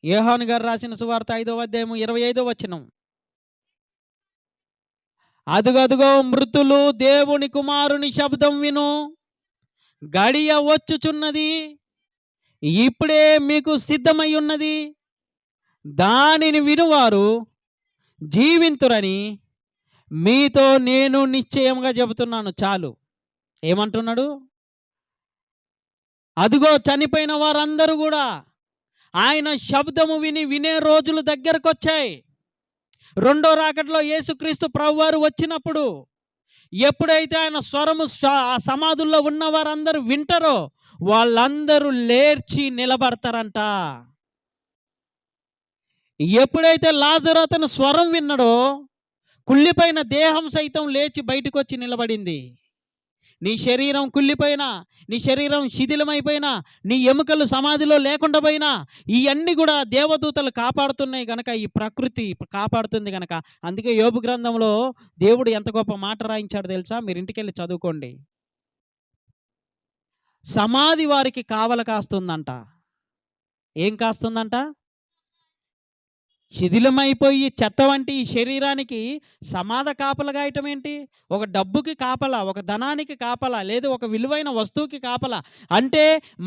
యోహాను గారు రాసిన సువార్త 5వ అధ్యాయము 25వ వచనం. అదుగదుగో మృతులు దేవుని కుమారుని శబ్దం విను, గడియ వచ్చుచున్నది, ఇప్పుడే మీకు సిద్ధమై ఉన్నది, దానిని వినువారు జీవింతురని మీతో నేను నిశ్చయంగా చెబుతున్నాను. చాలు. ఏమంటున్నాడు? అదుగో చనిపోయిన వారందరూ కూడా ఆయన శబ్దము వినే రోజులు దగ్గరకొచ్చాయి. రెండో రాకడలో యేసుక్రీస్తు ప్రభువారు వచ్చినప్పుడు ఎప్పుడైతే ఆయన స్వరము ఆ సమాధుల్లో ఉన్న వారందరూ వింటారో వాళ్ళందరూ లేర్చి నిలబడతారంట. ఎప్పుడైతే లాజరు అతను స్వరం విన్నాడో కుళ్ళిపోయిన దేహం సైతం లేచి బయటకు వచ్చి నిలబడింది. నీ శరీరం కుళ్ళిపోయినా, నీ శరీరం శిథిలమైపోయినా, నీ ఎముకలు సమాధిలో లేకుండా పోయినా, ఇవన్నీ కూడా దేవదూతలు కాపాడుతున్నాయి గనక, ఈ ప్రకృతి కాపాడుతుంది గనక. అందుకే యోబు గ్రంథంలో దేవుడు ఎంత గొప్ప మాట రాయించాడు తెలుసా? మీరు ఇంటికెళ్ళి చదువుకోండి. సమాధి వారికి కావల కాస్తుందంట. ఏం కాస్తుందంట? శిథిలమైపోయి చెత్త వంటి ఈ శరీరానికి సమాధ కాపలా గాయటం ఏంటి? ఒక డబ్బుకి కాపలా, ఒక ధనానికి కాపలా, లేదు ఒక విలువైన వస్తువుకి కాపలా. అంటే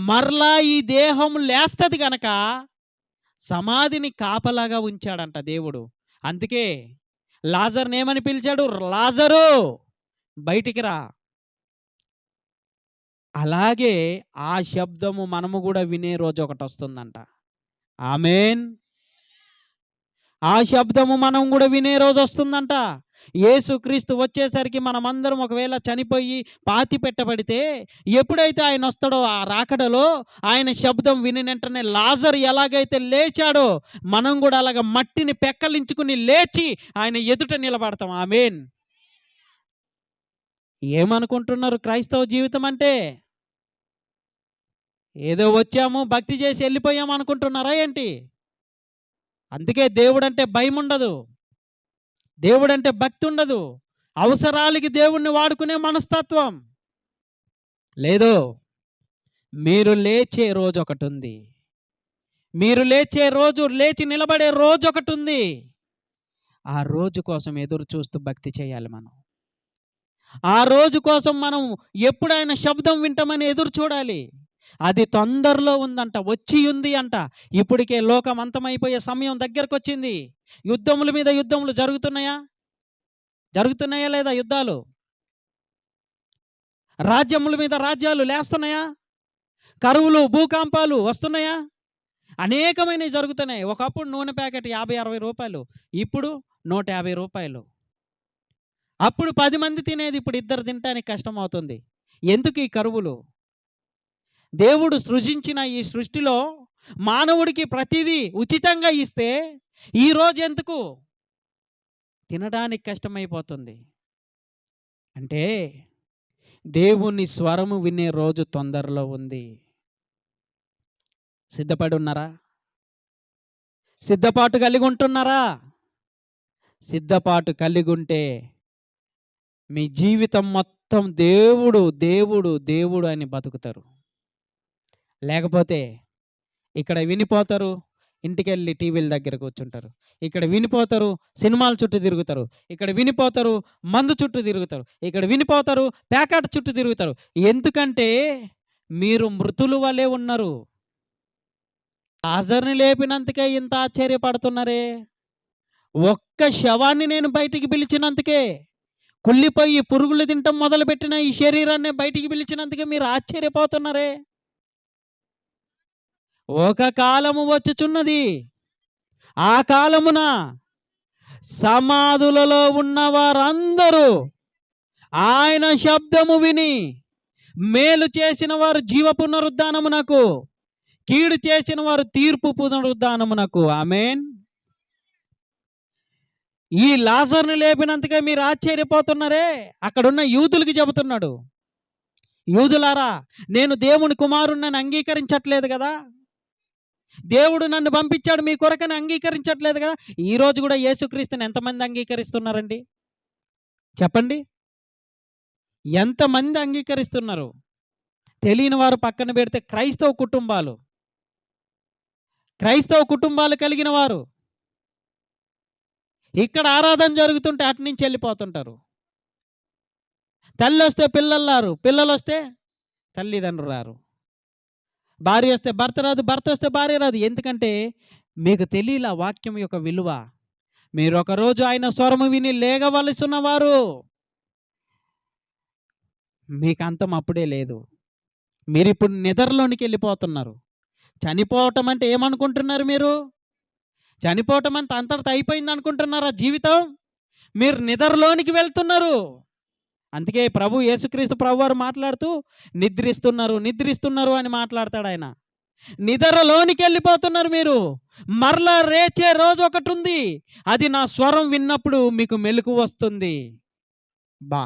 మరలా ఈ దేహం లేస్తది గనక సమాధిని కాపలాగా ఉంచాడంట దేవుడు. అందుకే లాజర్ని ఏమని పిలిచాడు? లాజరు బయటికి రా. అలాగే ఆ శబ్దము మనము కూడా వినే రోజు ఒకటి వస్తుందంట. ఆమేన్. ఆ శబ్దము మనం కూడా వినే రోజు వస్తుందంట. యేసుక్రీస్తు వచ్చేసరికి మనమందరం ఒకవేళ చనిపోయి పాతి పెట్టబడితే ఎప్పుడైతే ఆయన వస్తాడో ఆ రాకడలో ఆయన శబ్దం విని వెంటనే లాజరు ఎలాగైతే లేచాడో మనం కూడా అలాగ మట్టిని పెక్కలించుకుని లేచి ఆయన ఎదుట నిలబడతాం. ఆమేన్. ఏమనుకుంటున్నారు క్రైస్తవ జీవితం అంటే? ఏదో వచ్చాము భక్తి చేసి వెళ్ళిపోయాము అనుకుంటున్నారా ఏంటి? అందుకే దేవుడంటే భయం ఉండదు, దేవుడంటే భక్తి ఉండదు, అవసరాలకి దేవుణ్ణి వాడుకునే మనస్తత్వం లేదు. మీరు లేచే రోజు ఒకటి ఉంది. మీరు లేచే రోజు, లేచి నిలబడే రోజు ఒకటి ఉంది. ఆ రోజు కోసం ఎదురు చూస్తూ భక్తి చేయాలి మనం. ఆ రోజు కోసం మనం ఎప్పుడు ఆయన శబ్దం వింటామని ఎదురు చూడాలి. అది తొందరలో ఉందంట, వచ్చి ఉంది అంట. ఇప్పటికే లోకం అంతమైపోయే సమయం దగ్గరకు వచ్చింది. యుద్ధముల మీద యుద్ధములు జరుగుతున్నాయా? జరుగుతున్నాయా లేదా యుద్ధాలు? రాజ్యముల మీద రాజ్యాలు లేస్తున్నాయా? కరువులు, భూకంపాలు వస్తున్నాయా? అనేకమైనవి జరుగుతున్నాయి. ఒకప్పుడు నూనె ప్యాకెట్ 50-60 రూపాయలు, ఇప్పుడు 150 రూపాయలు. అప్పుడు 10 మంది తినేది ఇప్పుడు 2 తినటానికి కష్టం అవుతుంది. ఎందుకు ఈ కరువులు? దేవుడు సృజించిన ఈ సృష్టిలో మానవుడికి ప్రతిదీ ఉచితంగా ఇస్తే ఈరోజు ఎందుకు తినడానికి కష్టమైపోతుంది? అంటే దేవుని స్వరము వినే రోజు తొందరలో ఉంది. సిద్ధపడి ఉన్నారా? సిద్ధపాటు కలిగి ఉంటున్నారా? సిద్ధపాటు కలిగి ఉంటే మీ జీవితం మొత్తం దేవుడు దేవుడు దేవుడు అని బతుకుతారు. లేకపోతే ఇక్కడ వినిపోతారు, ఇంటికెళ్ళి టీవీల దగ్గర కూర్చుంటారు. ఇక్కడ వినిపోతారు, సినిమాల చుట్టూ తిరుగుతారు. ఇక్కడ వినిపోతారు, మందు చుట్టూ తిరుగుతారు. ఇక్కడ వినిపోతారు, ప్యాకెట్ చుట్టూ తిరుగుతారు. ఎందుకంటే మీరు మృతులు వలె ఉన్నారు. లాజరుని లేపినందుకే ఇంత ఆశ్చర్యపడుతున్నారే. ఒక్క శవాన్ని నేను బయటికి పిలిచినందుకే, కుళ్ళిపోయి పురుగులు తింటం మొదలుపెట్టిన ఈ శరీరాన్ని బయటికి పిలిచినందుకే మీరు ఆశ్చర్యపోతున్నారే. ఒక కాలము వచ్చుచున్నది, ఆ కాలమున సమాధులలో ఉన్న వారందరూ ఆయన శబ్దము విని, మేలు చేసిన వారు జీవ పునరుద్ధానమునకు, కీడు చేసిన వారు తీర్పు పునరుద్ధానమునకు. ఆమేన్. ఈ లాజరుని లేపినందుకే మీరు ఆశ్చర్యపోతున్నారే. అక్కడున్న యూదులకి చెబుతున్నాడు, యూదులారా, నేను దేవుని కుమారుణ్ణని అంగీకరించట్లేదు కదా, దేవుడు నన్ను పంపించాడు మీ కొరకని అంగీకరించట్లేదు కదా. ఈరోజు కూడా యేసుక్రీస్తుని ఎంతమంది అంగీకరిస్తున్నారండి? చెప్పండి. ఎంతమంది అంగీకరిస్తున్నారు? తెలియని వారు పక్కన పెడితే క్రైస్తవ కుటుంబాలు, క్రైస్తవ కుటుంబాలు కలిగిన వారు ఇక్కడ ఆరాధన జరుగుతుంటే అటు నుంచి వెళ్ళిపోతుంటారు. తల్లి వస్తే పిల్లలు రారు, పిల్లలు వస్తే తల్లిదండ్రులు రారు. భార్య వస్తే భర్త రాదు, భర్త వస్తే భార్య రాదు. ఎందుకంటే మీకు తెలియలా వాక్యం యొక్క విలువ. మీరు ఒకరోజు ఆయన స్వరము విని లేగవలసిన వారు. మీకు అంతం అప్పుడే లేదు. మీరిప్పుడు నిద్రలోనికి వెళ్ళిపోతున్నారు. చనిపోవటం అంటే ఏమనుకుంటున్నారు మీరు? చనిపోవటం అంటే అంతటితో అయిపోయింది అనుకుంటున్నారా జీవితం? మీరు నిద్రలోనికి వెళ్తున్నారు. అందుకే ప్రభు యేసుక్రీస్తు ప్రభువారు మాట్లాడుతూ నిద్రిస్తున్నారు, నిద్రిస్తున్నారు అని మాట్లాడతాడు ఆయన. నిద్రలోనికి వెళ్ళిపోతున్నారు మీరు. మరలా రేచే రోజు ఒకటి ఉంది. అది నా స్వరం విన్నప్పుడు మీకు మెలకువ వస్తుంది. బా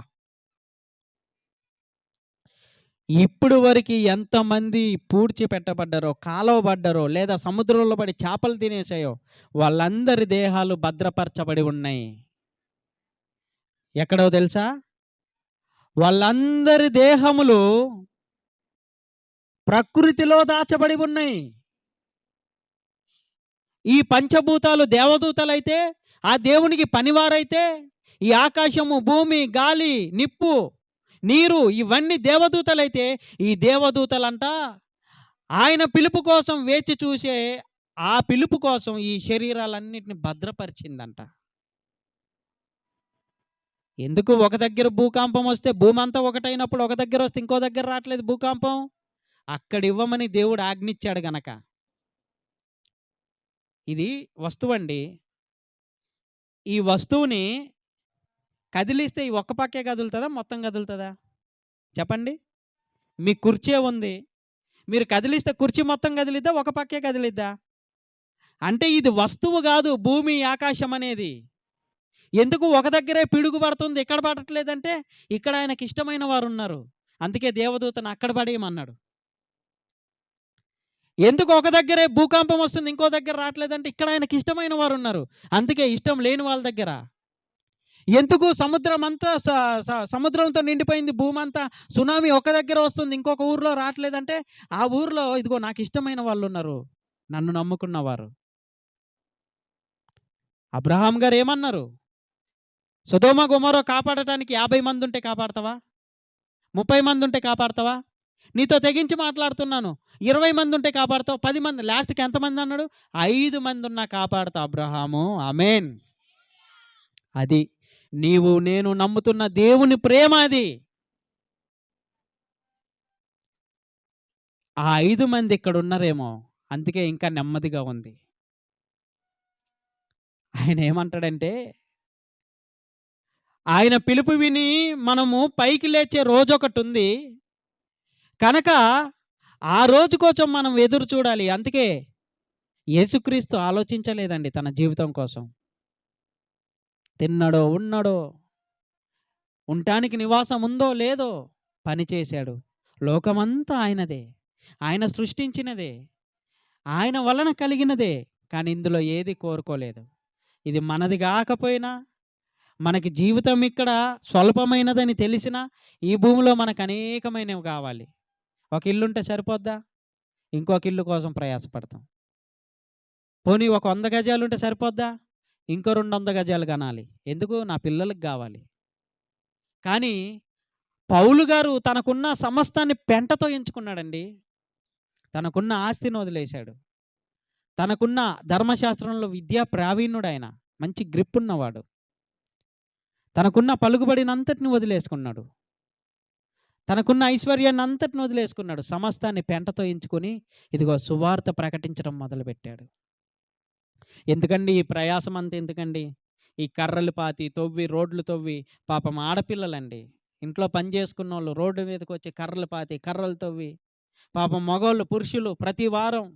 ఇప్పుడు వరకు ఎంతమంది పూడ్చిపెట్టబడ్డారో, కాలవబడ్డారో, లేదా సముద్రంలో పడి చేపలు తినేసాయో వాళ్ళందరి దేహాలు భద్రపరచబడి ఉన్నాయి. ఎక్కడో తెలుసా? వాళ్ళందరి దేహములు ప్రకృతిలో దాచబడి ఉన్నాయి. ఈ పంచభూతాలు దేవదూతలైతే, ఆ దేవునికి పనివారైతే, ఈ ఆకాశము, భూమి, గాలి, నిప్పు, నీరు ఇవన్నీ దేవదూతలైతే, ఈ దేవదూతలంట ఆయన పిలుపు కోసం వేచి చూసే ఆ పిలుపు కోసం ఈ శరీరాలన్నిటిని భద్రపరిచిందంట. ఎందుకు? ఒక దగ్గర భూకంపం వస్తే భూమి అంతా ఒకటైనప్పుడు ఒక దగ్గర వస్తే ఇంకో దగ్గర రావట్లేదు భూకంపం. అక్కడ ఇవ్వమని దేవుడు ఆజ్ఞించాడు గనక. ఇది వస్తువండి. ఈ వస్తువుని కదిలిస్తే ఈ ఒక్క పక్కే కదులుతుందా, మొత్తం కదులుతుందా? చెప్పండి. మీ కుర్చీ ఉంది. మీరు కదిలిస్తే కుర్చీ మొత్తం కదిలిద్దా, ఒక పక్కే కదిలిద్దా? అంటే ఇది వస్తువు కాదు భూమి, ఆకాశం అనేది. ఎందుకు ఒక దగ్గరే పిడుగు పడుతుంది, ఇక్కడ పడట్లేదంటే ఇక్కడ ఆయనకి ఇష్టమైన వారు ఉన్నారు. అందుకే దేవదూతను అక్కడ పడేయమన్నాడు. ఎందుకు ఒక దగ్గరే భూకంపం వస్తుంది, ఇంకో దగ్గర రావట్లేదంటే ఇక్కడ ఆయనకి ఇష్టమైన వారు ఉన్నారు. అందుకే ఇష్టం లేని వాళ్ళ దగ్గర. ఎందుకు సముద్రం అంతా సముద్రంతో నిండిపోయింది భూమి అంతా, సునామీ ఒక దగ్గర వస్తుంది, ఇంకొక ఊర్లో రావట్లేదంటే ఆ ఊర్లో ఇదిగో నాకు ఇష్టమైన వాళ్ళు ఉన్నారు, నన్ను నమ్ముకున్నవారు. అబ్రహాం గారు ఏమన్నారు? సొదొమ గొమొర్రా కాపాడటానికి 50 మంది ఉంటే కాపాడతావా? 30 మంది ఉంటే కాపాడతావా? నీతో తెగించి మాట్లాడుతున్నాను. 20 మంది ఉంటే కాపాడతావు, 10 మంది, లాస్ట్‌కి ఎంతమంది అన్నాడు? 5 మంది ఉన్నా కాపాడతా అబ్రహాము. ఆమేన్. అది నీవు నేను నమ్ముతున్న దేవుని ప్రేమ అది. ఆ 5 మంది ఇక్కడ ఉన్నారేమో, అందుకే ఇంకా నెమ్మదిగా ఉంది. ఆయన ఏమంటాడంటే, ఆయన పిలుపు విని మనము పైకి లేచే రోజొకటి ఉంది కనుక ఆ రోజు కోసం మనం ఎదురు చూడాలి. అందుకే యేసుక్రీస్తు ఆలోచించలేదండి తన జీవితం కోసం. తిన్నాడో, ఉన్నాడో, ఉండటానికి నివాసం ఉందో లేదో, పని చేశాడు. లోకమంతా ఆయనదే, ఆయన సృష్టించినదే, ఆయన వలన కలిగినదే. కానీ ఇందులో ఏది కోరుకోలేదు. ఇది మనది కాకపోయినా, మనకి జీవితం ఇక్కడ స్వల్పమైనదని తెలిసినా, ఈ భూమిలో మనకు అనేకమైనవి కావాలి. ఒక ఇల్లుంటే సరిపోద్దా? ఇంకొక ఇల్లు కోసం ప్రయాసపడతాం. పోనీ ఒక 100 గజాలు ఉంటే సరిపోద్దా? ఇంకో 200 గజాలు కనాలి. ఎందుకు? నా పిల్లలకి కావాలి. కానీ పౌలు గారు తనకున్న సమస్తాన్ని పెంటతో ఎంచుకున్నాడండి. తనకున్న ఆస్తిని వదిలేశాడు. తనకున్న ధర్మశాస్త్రంలో విద్యా ప్రావీణ్యుడు ఆయన. మంచి గ్రిప్ ఉన్నవాడు. తనకున్న పలుకుబడినంతటిని వదిలేసుకున్నాడు. తనకున్న ఐశ్వర్యాన్ని అంతటిని వదిలేసుకున్నాడు. సమస్తాన్ని పెంటతో ఎంచుకొని ఇదిగో సువార్త ప్రకటించడం మొదలుపెట్టాడు. ఎందుకండి ఈ ప్రయాసం అంతా? ఎందుకండి ఈ కర్రలు పాతి తవ్వి, రోడ్లు తవ్వి? పాపం ఆడపిల్లలండి, ఇంట్లో పని చేసుకున్నోళ్ళు రోడ్డు మీదకి వచ్చి కర్రలు పాతి, కర్రలు తవ్వి, పాపం మగోళ్ళు, పురుషులు ప్రతి వారం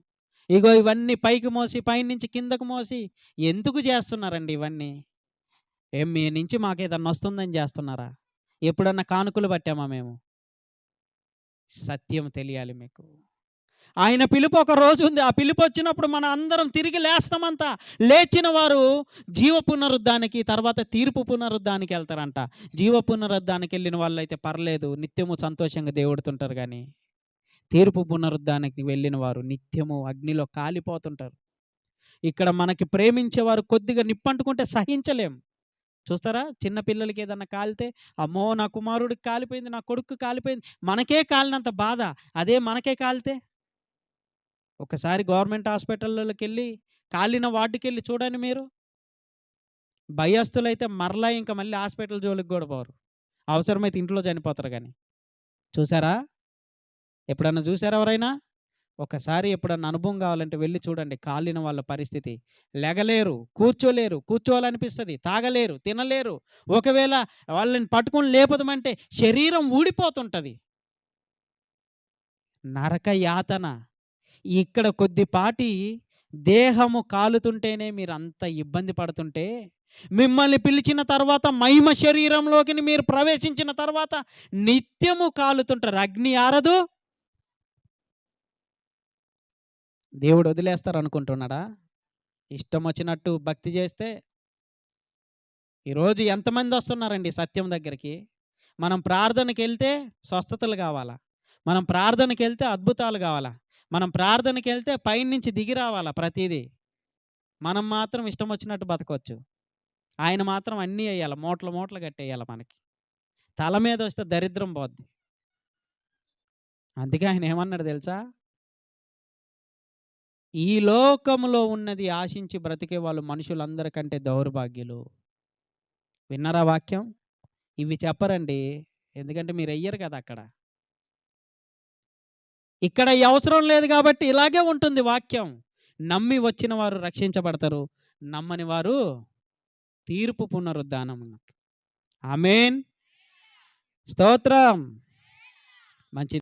ఇగో ఇవన్నీ పైకి మోసి, పైనుంచి కిందకు మోసి ఎందుకు చేస్తున్నారండి ఇవన్నీ? ఏం మీ నుంచి మాకేదన్నా వస్తుందని చేస్తున్నారా? ఎప్పుడన్నా కానుకలు పట్టామా మేము? సత్యం తెలియాలి మీకు. ఆయన పిలుపు ఒక రోజు ఉంది. ఆ పిలుపు వచ్చినప్పుడు మన అందరం తిరిగి లేస్తామంతా. లేచిన వారు జీవ పునరుద్ధానికి, తర్వాత తీర్పు పునరుద్ధానికి వెళ్తారంట. జీవ పునరుద్ధానికి వెళ్ళిన వాళ్ళు అయితే పర్లేదు, నిత్యము సంతోషంగా దేవుడుతుంటారు. కానీ తీర్పు పునరుద్ధానికి వెళ్ళిన వారు నిత్యము అగ్నిలో కాలిపోతుంటారు. ఇక్కడ మనకి ప్రేమించేవారు కొద్దిగా నిప్పంటుకుంటే సహించలేం. చూస్తారా? చిన్న పిల్లలకి ఏదన్నా కాలితే, అమ్మో! నా కుమారుడికి కాలిపోయింది, నా కొడుక్కి కాలిపోయింది. మనకే కాలినంత బాధ. అదే మనకే కాలితే? ఒకసారి గవర్నమెంట్ హాస్పిటల్‌లోకెళ్ళి కాలిన వార్డ్‌కెళ్ళి చూడండి మీరు. భయస్థులైతే మరలా ఇంక మళ్ళీ హాస్పిటల్ జోలికి గూడా పోరు. అవసరమైతే ఇంట్లో చనిపోతారు గాని. చూసారా? ఎప్పుడన్నా చూసారా ఎవరైనా? ఒకసారి ఎప్పుడన్నా అనుభవం కావాలంటే వెళ్లి చూడండి కాలిన వాళ్ళ పరిస్థితి. లెగలేరు, కూర్చోలేరు, కూర్చోవాలనిపిస్తది, తాగలేరు, తినలేరు. ఒకవేళ వాళ్ళని పట్టుకొని లేపుదమంటే శరీరం ఊడిపోతుంటది. నరక యాతన. ఇక్కడ కొద్దిపాటి దేహము కాలుతుంటేనే మీరంత ఇబ్బంది పడుతుంటే, మిమ్మల్ని పిలిచిన తర్వాత మహిమ శరీరంలోకిని మీరు ప్రవేశించిన తర్వాత నిత్యము కాలుతుంటారు. అగ్ని ఆరదు. దేవుడు వదిలేస్తారనుకుంటున్నాడా? ఇష్టం వచ్చినట్టు భక్తి చేస్తే ఈరోజు ఎంతమంది వస్తున్నారండి సత్యం దగ్గరికి? మనం ప్రార్థనకెళ్తే స్వస్థతలు కావాలా? మనం ప్రార్థనకెళ్తే అద్భుతాలు కావాలా? మనం ప్రార్థనకెళ్తే పైనుంచి దిగి రావాలా ప్రతీదీ. మనం మాత్రం ఇష్టం వచ్చినట్టు బతకొచ్చు. ఆయన మాత్రం అన్నీ ఎయ్యాల. మూటలు మూటలు కట్టేయాల మనకి. తల మీదొస్తే దరిద్రం పోద్ది. అందుకే ఆయన ఏమన్నాడు తెలుసా? ఈ లోకములో ఉన్నది ఆశించి బ్రతికే వాళ్ళు మనుషులందరికంటే దౌర్భాగ్యులు. విన్నారా వాక్యం? ఇవి చెప్పరండి. ఎందుకంటే మీరెయ్యరు కదా అక్కడ. ఇక్కడ ఈ అవసరం లేదు కాబట్టి ఇలాగే ఉంటుంది వాక్యం. నమ్మి వచ్చిన వారు రక్షించబడతారు. నమ్మని వారు తీర్పు పునరుద్ధానమున. ఆమేన్. స్తోత్రం. మంచిది.